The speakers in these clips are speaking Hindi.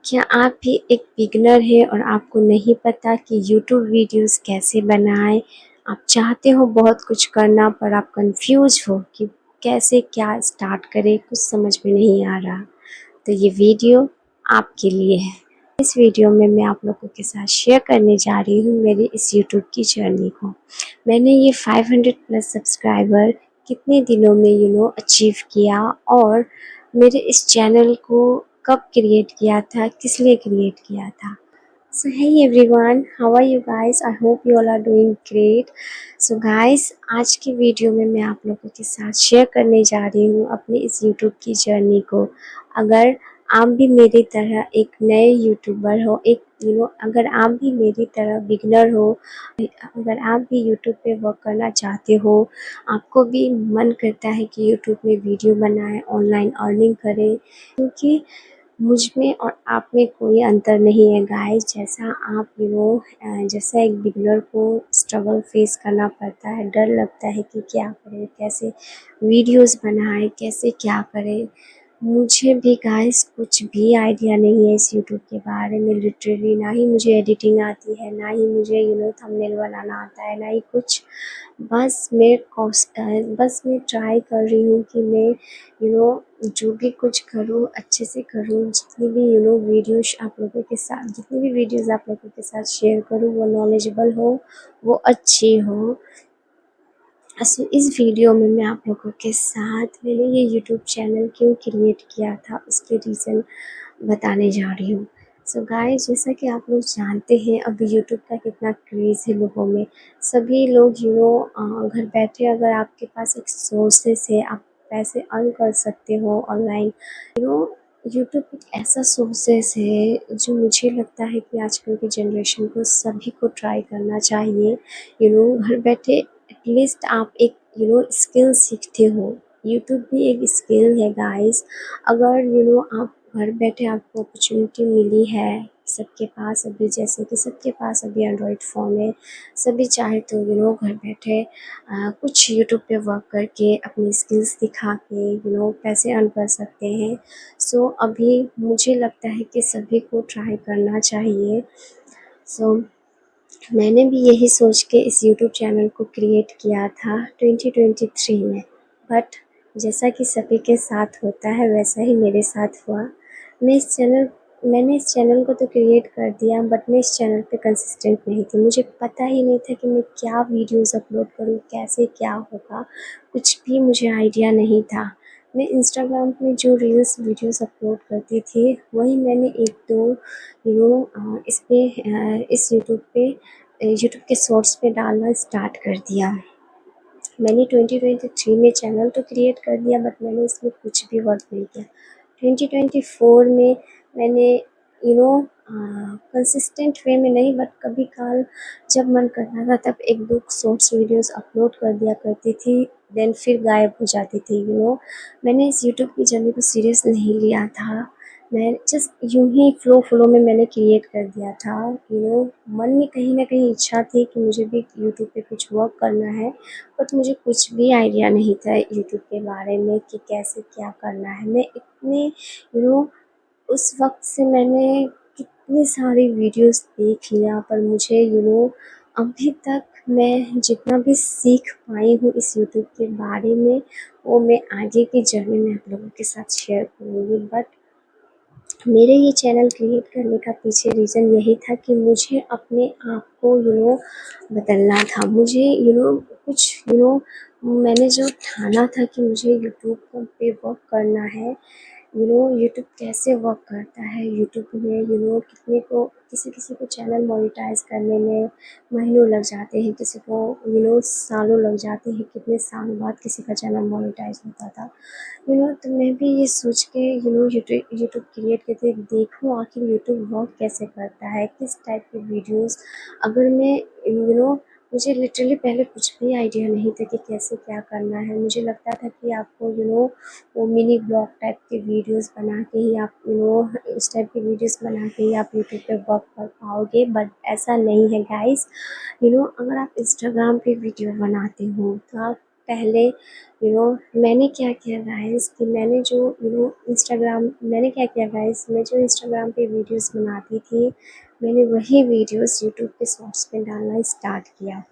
क्या आप भी एक बिगिनर हैं और आपको नहीं पता कि यूट्यूब वीडियोस कैसे बनाएं? आप चाहते हो बहुत कुछ करना पर आप कंफ्यूज हो कि कैसे क्या स्टार्ट करें, कुछ समझ में नहीं आ रहा। तो ये वीडियो आपके लिए है। इस वीडियो में मैं आप लोगों के साथ शेयर करने जा रही हूँ मेरी इस यूट्यूब की जर्नी को। मैंने ये 500 प्लस सब्सक्राइबर कितने दिनों में अचीव किया और मेरे इस चैनल को कब क्रिएट किया था, किस लिए क्रिएट किया था। सो hey everyone, how are you guys? I hope you all are doing great. So guys, आज की वीडियो में मैं आप लोगों के साथ शेयर करने जा रही हूँ अपनी इस यूट्यूब की जर्नी को। अगर आप भी मेरी तरह एक नए यूट्यूबर हो, अगर आप भी मेरी तरह बिगनर हो, अगर आप भी यूट्यूब पे वर्क करना चाहते हो, आपको भी मन करता है कि यूट्यूब में वीडियो बनाएं, ऑनलाइन अर्निंग करें, क्योंकि मुझ में और आप में कोई अंतर नहीं है गाइस। जैसा आप जैसा एक बिगनर को स्ट्रगल फेस करना पड़ता है, डर लगता है कि क्या करें, कैसे वीडियोस बनाएं, कैसे क्या करें। मुझे भी गाइस कुछ भी आइडिया नहीं है इस यूट्यूब के बारे में, लिटरली। ना ही मुझे एडिटिंग आती है, ना ही मुझे थंबनेल बनाना आता है, ना ही कुछ। बस मैं ट्राई कर रही हूँ कि मैं जो भी कुछ करूँ अच्छे से करूँ। जितनी भी वीडियोस आप लोगों के साथ जितनी भी वीडियोस आप लोगों के साथ शेयर करूँ वो नॉलेजेबल हो, वो अच्छी हो। इस वीडियो में मैं आप लोगों के साथ मैंने ये यूट्यूब चैनल क्यों क्रिएट किया था उसके रीज़न बताने जा रही हूँ। सो गाइस, जैसा कि आप लोग जानते हैं अभी यूट्यूब का कितना क्रेज़ है लोगों में। सभी लोग घर बैठे अगर आपके पास एक सोर्सेस है, आप पैसे अर्न कर सकते हो ऑनलाइन। यूट्यूब एक ऐसा सोर्सेस है जो मुझे लगता है कि आजकल की जनरेशन को सभी को ट्राई करना चाहिए। घर बैठे एटलीस्ट आप एक स्किल सीखते हो। यूट्यूब भी एक स्किल है गाइस। अगर आप घर बैठे आपको अपॉर्चुनिटी मिली है, सबके पास अभी जैसे कि सबके पास अभी एंड्रॉयड फ़ोन है, सभी चाहे तो घर बैठे कुछ यूट्यूब पे वर्क करके अपनी स्किल्स दिखा के पैसे अर्न कर सकते हैं। सो अभी मुझे लगता है कि सभी को ट्राई करना चाहिए। सो मैंने भी यही सोच के इस यूट्यूब चैनल को क्रिएट किया था 2023 में। बट जैसा कि सभी के साथ होता है वैसा ही मेरे साथ हुआ। मैंने इस चैनल को तो क्रिएट कर दिया, बट मैं इस चैनल पे कंसिस्टेंट नहीं थी। मुझे पता ही नहीं था कि मैं क्या वीडियोस अपलोड करूँ, कैसे क्या होगा, कुछ भी मुझे आइडिया नहीं था। मैं इंस्टाग्राम पे जो रील्स वीडियोस अपलोड करती थी वही मैंने एक दो इस यूट्यूब के शॉर्ट्स पे डालना स्टार्ट कर दिया। मैंने 2023 में चैनल तो क्रिएट कर दिया, बट मैंने इसमें कुछ भी वर्क नहीं किया। 2024 में मैंने कंसिस्टेंट वे में नहीं, बट कभी काल जब मन करता था तब एक दो शॉर्ट्स वीडियोस अपलोड कर दिया करती थी, देन फिर गायब हो जाती थी। मैंने इस यूट्यूब की जर्नी को सीरियस नहीं लिया था। मैं जस्ट यूं ही फ्लो में मैंने क्रिएट कर दिया था। मन में कहीं ना कहीं इच्छा थी कि मुझे भी यूट्यूब पे कुछ वर्क करना है, बट मुझे कुछ भी आइडिया नहीं था यूट्यूब के बारे में कि कैसे क्या करना है। मैं इतने उस वक्त से मैंने कितनी सारी वीडियोस देख लिया, पर मुझे अभी तक मैं जितना भी सीख पाई हूँ इस यूट्यूब के बारे में वो मैं आगे की जर्नी में आप लोगों के साथ शेयर करूँगी। बट मेरे ये चैनल क्रिएट करने का पीछे रीज़न यही था कि मुझे अपने आप को बदलना था। मुझे कुछ मैंने जो ठाना था कि मुझे यूट्यूब पे वर्क करना है। यूट्यूब कैसे वर्क करता है, यूट्यूब में कितने को किसी किसी को चैनल मोनेटाइज करने में महीनों लग जाते हैं, किसी को सालों लग जाते हैं। कितने साल बाद किसी का चैनल मोनेटाइज होता था। तो मैं भी ये सोच के यूट्यूब क्रिएट करके देखूँ आखिर यूट्यूब वर्क कैसे करता है, किस टाइप के वीडियोस। अगर मैं मुझे लिटरली पहले कुछ भी आइडिया नहीं था कि कैसे क्या करना है। मुझे लगता था कि आपको वो मिनी ब्लॉग टाइप के वीडियोस बना के ही आप इस टाइप के वीडियोस बना के ही आप यूट्यूब पे वर्क कर पाओगे, बट ऐसा नहीं है गाइस। अगर आप इंस्टाग्राम पे वीडियो बनाते हो तो आप पहले मैंने क्या किया गाइस कि मैंने जो इंस्टाग्राम मैंने क्या किया गाइस, मैं जो इंस्टाग्राम पे वीडियोस बनाती थी, मैंने वही वीडियोस यूट्यूब पे शॉर्ट्स पे डालना स्टार्ट किया।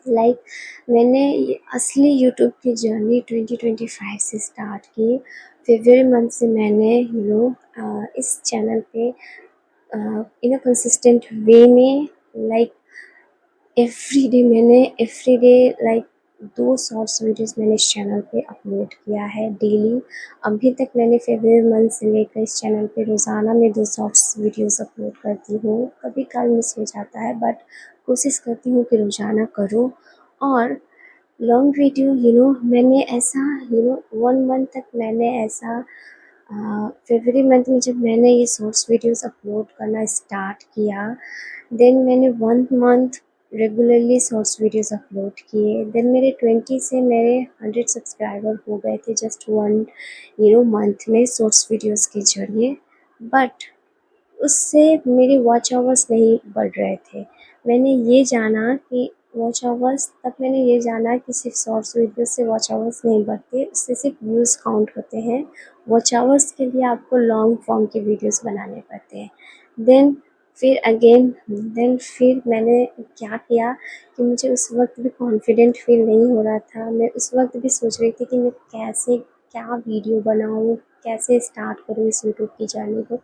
लाइक मैंने ये असली यूट्यूब की जर्नी 2025 से स्टार्ट की। फरवरी मंथ से मैंने इस चैनल पे इन अ कंसिस्टेंट वे में, like every day like 2 shorts videos मैंने इस चैनल पे अपलोड किया है डेली। अभी तक मैंने फरवरी मंथ से लेकर इस चैनल पे रोज़ाना मैं 2 शॉर्ट्स वीडियोस अपलोड करती हूँ। कभी कभार मिस हो जाता है बट कोशिश करती हूँ कि रोज़ाना करूँ। और लॉन्ग वीडियो मैंने ऐसा 1 मंथ तक मैंने ऐसा फरवरी मंथ में जब मैंने ये शॉर्ट्स वीडियोस अपलोड करना स्टार्ट किया, देन मैंने 1 month regularly shorts videos upload किए। देन मेरे 20 से मेरे 100 सब्सक्राइबर हो गए थे जस्ट 1 मंथ में शॉर्ट्स वीडियोस के ज़रिए। बट उससे मेरे वॉच आवर्स नहीं बढ़ रहे थे। मैंने ये जाना कि वॉच आवर्स तब मैंने ये जाना कि सिर्फ शॉर्ट्स वीडियो से वॉच आवर्स नहीं बढ़ते, उससे सिर्फ व्यूज़ काउंट होते हैं। वॉच आवर्स के लिए आपको लॉन्ग फॉर्म के वीडियोस बनाने पड़ते हैं। देन फिर मैंने क्या किया कि मुझे उस वक्त भी कॉन्फिडेंट फील नहीं हो रहा था। मैं उस वक्त भी सोच रही थी कि मैं कैसे क्या वीडियो बनाऊँ, कैसे स्टार्ट करूँ इस यूट्यूब की जर्नी को।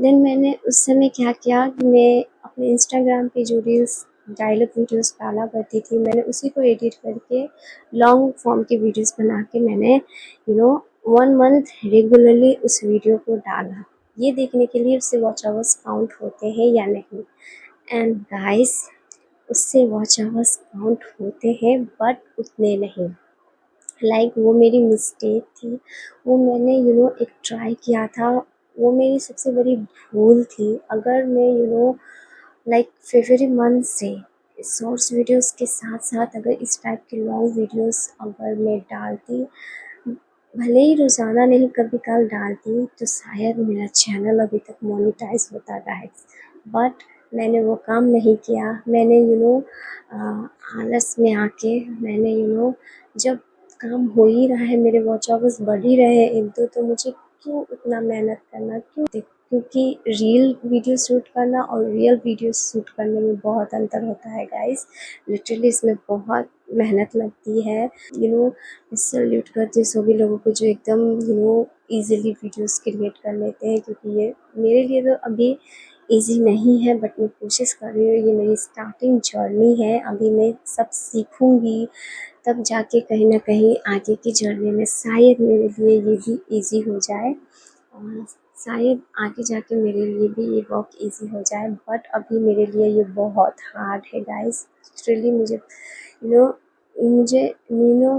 देन मैंने उस समय क्या किया कि मैं अपने इंस्टाग्राम पे जो रील्स डायलॉग वीडियोस डाला करती थी, मैंने उसी को एडिट करके लॉन्ग फॉर्म की वीडियोस बना के मैंने 1 मंथ रेगुलरली उस वीडियो को डाला, ये देखने के लिए उससे वॉच आवर्स काउंट होते हैं या नहीं। एंड गाइस, उससे वॉच आवर्स काउंट होते हैं बट उतने नहीं। वो मेरी मिस्टेक थी, वो मैंने एक ट्राई किया था, वो मेरी सबसे बड़ी भूल थी। अगर मैं फरवरी मंथ से शॉर्ट्स वीडियोस के साथ साथ अगर इस टाइप के लॉन्ग वीडियोस अगर मैं डालती, भले ही रोज़ाना नहीं कभी कल डालती, तो शायद मेरा चैनल अभी तक मोनेटाइज होता गाइस। बट मैंने वो काम नहीं किया। मैंने आलस में आके मैंने जब काम हो ही रहा है, मेरे वॉच आवर्स बढ़ ही रहे हैं 1-2, तो मुझे क्यों उतना मेहनत करना, क्योंकि रील वीडियो शूट करना और रियल वीडियो शूट करने में बहुत अंतर होता है गाइस। लिटरली इसमें बहुत मेहनत लगती है। सैल्यूट करती हूँ सभी लोगों को जो एकदम ईज़िली वीडियोस क्रिएट कर लेते हैं, क्योंकि ये मेरे लिए तो अभी ईज़ी नहीं है, बट मैं कोशिश कर रही हूँ। ये मेरी स्टार्टिंग जर्नी है, अभी मैं सब सीखूँगी, तब जाके कहीं न कहीं आगे की जर्नी में शायद मेरे लिए ये भी ईज़ी हो जाए, और शायद आगे जाके मेरे लिए भी ये वर्क ईज़ी हो जाए। बट अभी मेरे लिए ये बहुत हार्ड है गाइस। लिटरली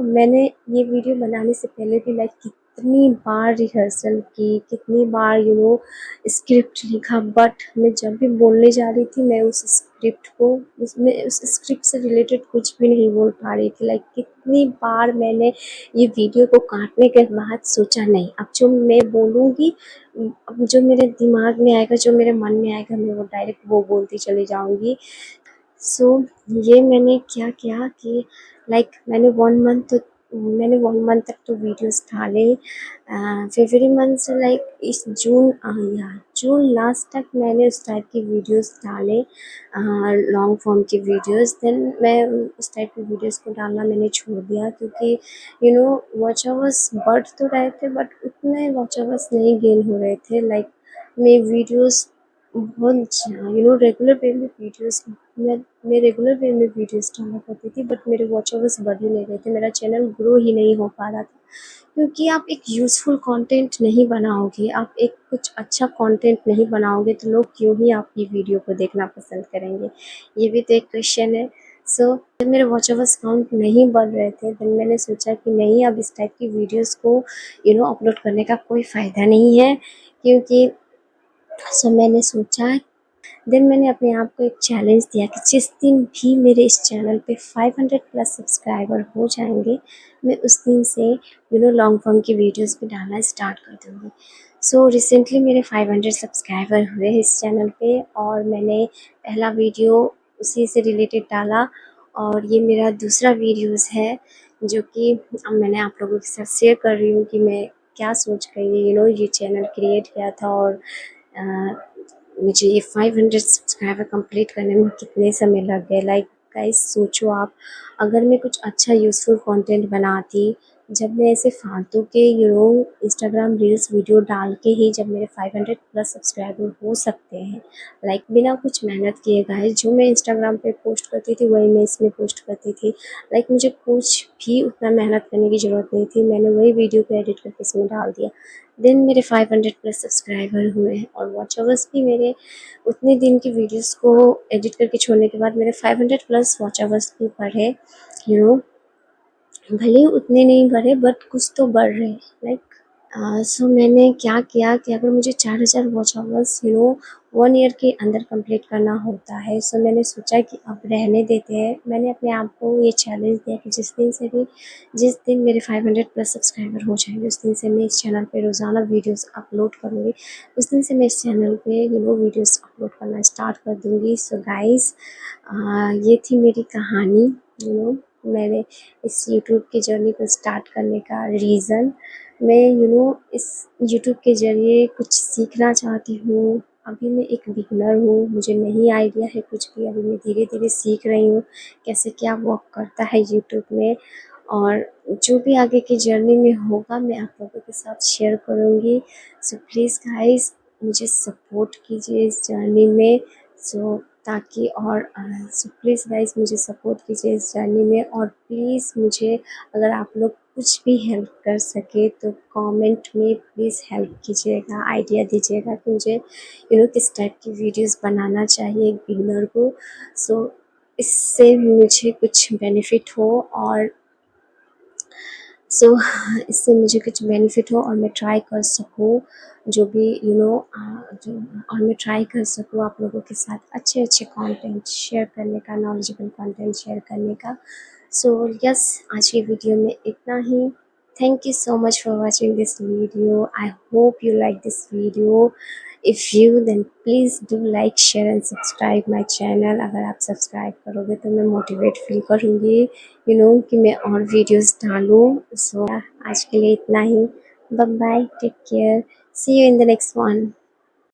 मैंने ये वीडियो बनाने से पहले भी कितनी बार रिहर्सल की, कितनी बार स्क्रिप्ट लिखा, बट मैं जब भी बोलने जा रही थी, मैं उस स्क्रिप्ट से रिलेटेड कुछ भी नहीं बोल पा रही थी। कितनी बार मैंने ये वीडियो को काटने के बाद सोचा, नहीं, अब जो मैं बोलूँगी, अब जो मेरे दिमाग में आएगा, जो मेरे मन में आएगा, मैं वो डायरेक्ट वो बोलती चली जाऊँगी। सो ये मैंने क्या किया कि मैंने 1 मंथ तक तो वीडियोस डाले। फरवरी मंथ से इस जून लास्ट तक मैंने उस टाइप की वीडियोस डाले, लॉन्ग फॉर्म की वीडियोस। देन मैं उस टाइप की वीडियोस को डालना मैंने छोड़ दिया, क्योंकि वॉच आवर्स बढ़ तो रहे थे बट उतने वॉच आवर्स नहीं गेन हो रहे थे। मैं वीडियोस बहुत रेगुलर वे में वीडियोस मैं रेगुलर वे में वीडियोस डाला करती थी, बट मेरे वॉच आवर्स बढ़ ही नहीं रहे थे, मेरा चैनल ग्रो ही नहीं हो पा रहा था। क्योंकि आप एक यूज़फुल कंटेंट नहीं बनाओगे, आप एक कुछ अच्छा कंटेंट नहीं बनाओगे, तो लोग क्यों ही आपकी वीडियो को देखना पसंद करेंगे? ये भी तो एक क्वेश्चन है। सो जब मेरे वॉच आवर्स काउंट नहीं बढ़ रहे थे, देन मैंने सोचा कि नहीं, अब इस टाइप की वीडियोस को अपलोड करने का कोई फ़ायदा नहीं है, क्योंकि सो मैंने सोचा। देन मैंने अपने आप को एक चैलेंज दिया कि जिस दिन भी मेरे इस चैनल पे 500 प्लस सब्सक्राइबर हो जाएंगे, मैं उस दिन से लॉन्ग फॉर्म की वीडियोस पे डालना स्टार्ट कर दूँगी। सो रिसेंटली मेरे 500 सब्सक्राइबर हुए हैं इस चैनल पे, और मैंने पहला वीडियो उसी से रिलेटेड डाला, और ये मेरा दूसरा वीडियोस है जो कि अब मैंने आप लोगों के साथ शेयर कर रही हूँ कि मैं क्या सोच कर ये चैनल क्रिएट किया था। और अ, मुझे ये 500 सब्सक्राइबर कंप्लीट करने में कितने समय लग गए। लाइक गाइस सोचो आप, अगर मैं कुछ अच्छा यूज़फुल कंटेंट बनाती, जब मैं ऐसे फालतू के इंस्टाग्राम रील्स वीडियो डाल के ही जब मेरे 500 प्लस सब्सक्राइबर हो सकते हैं, लाइक बिना कुछ मेहनत किए गाइस, जो मैं इंस्टाग्राम पे पोस्ट करती थी वही मैं इसमें पोस्ट करती थी। लाइक मुझे कुछ भी उतना मेहनत करने की ज़रूरत नहीं थी, मैंने वही वीडियो को एडिट करके इसमें डाल दिया। देन मेरे 500 प्लस सब्सक्राइबर हुए हैं और वॉच आवर्स भी मेरे उतने दिन की वीडियोस को एडिट करके छोड़ने के बाद मेरे 500 प्लस वॉच आवर्स भी बढ़े। यू नो भले ही उतने नहीं बढ़े बट कुछ तो बढ़ रहे हैं। लाइक सो मैंने क्या किया कि अगर मुझे 4000 वॉच आवर्स 1 ईयर के अंदर कंप्लीट करना होता है, सो मैंने सोचा कि अब रहने देते हैं। मैंने अपने आप को ये चैलेंज दिया कि जिस दिन मेरे 500 प्लस सब्सक्राइबर हो जाएंगे उस दिन से मैं इस चैनल पे रोज़ाना वीडियोस अपलोड करूँगी। उस दिन से मैं इस चैनल पे वीडियोस अपलोड करना स्टार्ट कर दूँगी। सो गाइस ये थी मेरी कहानी। मैंने इस यूट्यूब की जर्नी को स्टार्ट करने का रीज़न, मैं इस यूट्यूब के ज़रिए कुछ सीखना चाहती हूँ। अभी मैं एक बिगिनर हूँ, मुझे नहीं आइडिया है कुछ भी, अभी मैं धीरे-धीरे सीख रही हूँ कैसे क्या वर्क करता है यूट्यूब में। और जो भी आगे की जर्नी में होगा मैं आप लोगों के साथ शेयर करूँगी। सो प्लीज़ गाइस मुझे सपोर्ट कीजिए इस जर्नी में। सो ताकि और सो प्लीज़ गाइस मुझे सपोर्ट कीजिए इस जर्नी में। और प्लीज़ मुझे अगर आप लोग कुछ भी हेल्प कर सके तो कमेंट में प्लीज़ हेल्प कीजिएगा, आइडिया दीजिएगा कि मुझे किस टाइप की वीडियोस बनाना चाहिए एक बिगिनर को। सो इससे मुझे कुछ बेनिफिट हो और सो इससे मुझे कुछ बेनिफिट हो और मैं ट्राई कर सकूँ जो भी जो और मैं ट्राई कर सकूँ आप लोगों के साथ अच्छे अच्छे कंटेंट शेयर करने का, नॉलेजेबल कंटेंट शेयर करने का। सो यस, आज की वीडियो में इतना ही। Thank you so much for watching this video. I hope you like this video. If you then please do like share and subscribe my channel. अगर आप सब्सक्राइब करोगे तो मैं मोटिवेट फील करूँगी कि मैं और वीडियोस डालूँ। सो आज के लिए इतना ही। Bye bye, take care, see you in the next one.